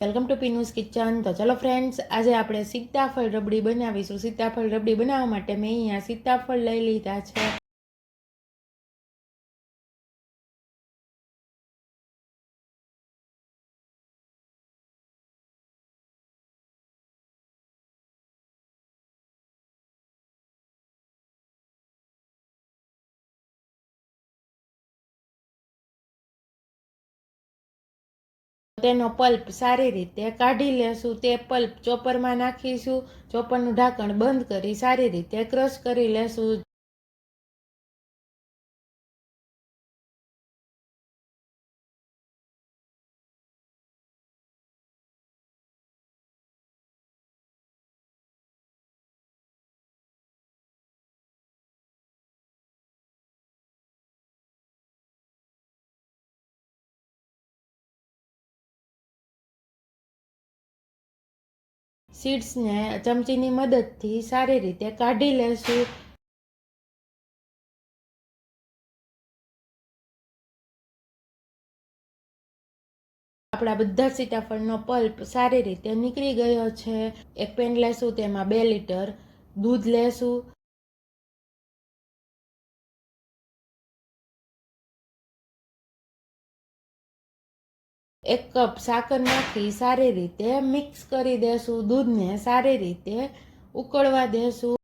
Welcome to પીનુસ kitchen. તો ચલો friends, આજે આપણે સીતાફળ રબડી બનાવીશું. સીતાફળ રબડી બનાવવા માટે મેં અહીંયા સીતાફળ લઈ લીધા છે. તેનો પલ્પ સારી રીતે કાઢી લેશું. તે પલ્પ ચોપરમાં નાખીશું. ચોપરનું ઢાંકણ બંધ કરી સારી રીતે ક્રશ કરી લેશું. સીડ્સને ચમચીની મદદથી સારી રીતે કાઢી લેશું. આપણા બધા સીતાફળનો પલ્પ સારી રીતે નીકળી ગયો છે. એક પેન લેશું, તેમાં 2 લીટર દૂધ લેશું. એક કપ સાકર નાખી સારી રીતે મિક્સ કરી દેશું. દૂધને સારી રીતે ઉકળવા દેશું.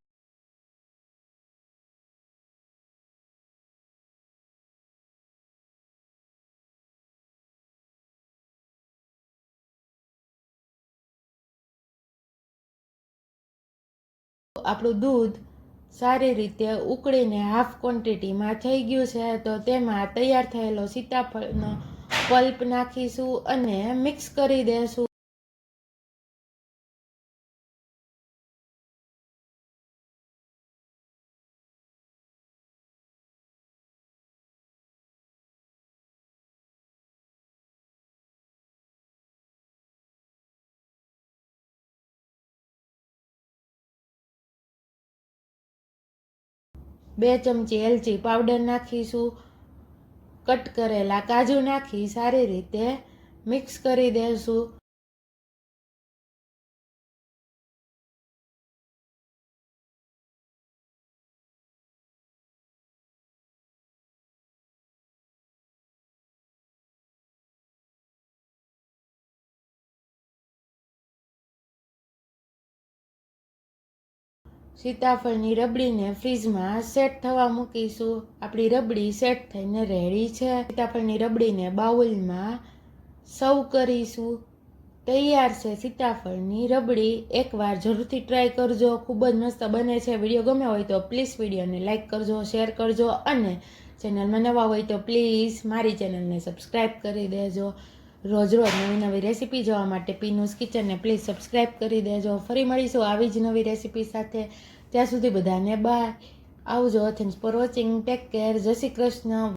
આપણું દૂધ સારી રીતે ઉકળીને હાફ ક્વોન્ટિટીમાં થઈ ગયું છે. તો તેમાં તૈયાર થયેલો સીતાફળનો પલ્પ નાખીશું અને મિક્સ કરી દેશું. બે ચમચી એલચી પાવડર નાખીશું. કટ કરેલા કાજુ નાખી સારી રીતે મિક્સ કરી દેશું. સીતાફળની રબડીને ફ્રીજમાં સેટ થવા મૂકીશું. આપણી રબડી સેટ થઈને રેડી છે. સીતાફળની રબડીને બાઉલમાં સર્વ કરીશું. તૈયાર છે સીતાફળની રબડી. એકવાર જરૂરથી ટ્રાય કરજો, ખૂબ જ મસ્ત બને છે. વિડીયો ગમ્યો હોય તો પ્લીઝ વિડીયોને લાઇક કરજો, શેર કરજો અને ચેનલમાં નવા હોય તો પ્લીઝ મારી ચેનલને સબસ્ક્રાઈબ કરી દેજો. રોજ રોજ નવી નવી રેસીપી જોવા માટે પીનુસ કિચનને પ્લીઝ સબસ્ક્રાઈબ કરી દેજો. ફરી મળીશું આવી જ નવી રેસીપી સાથે. ત્યાં સુધી બધાને બાય, આવજો. Thanks for watching. Take care. જય શ્રી કૃષ્ણ.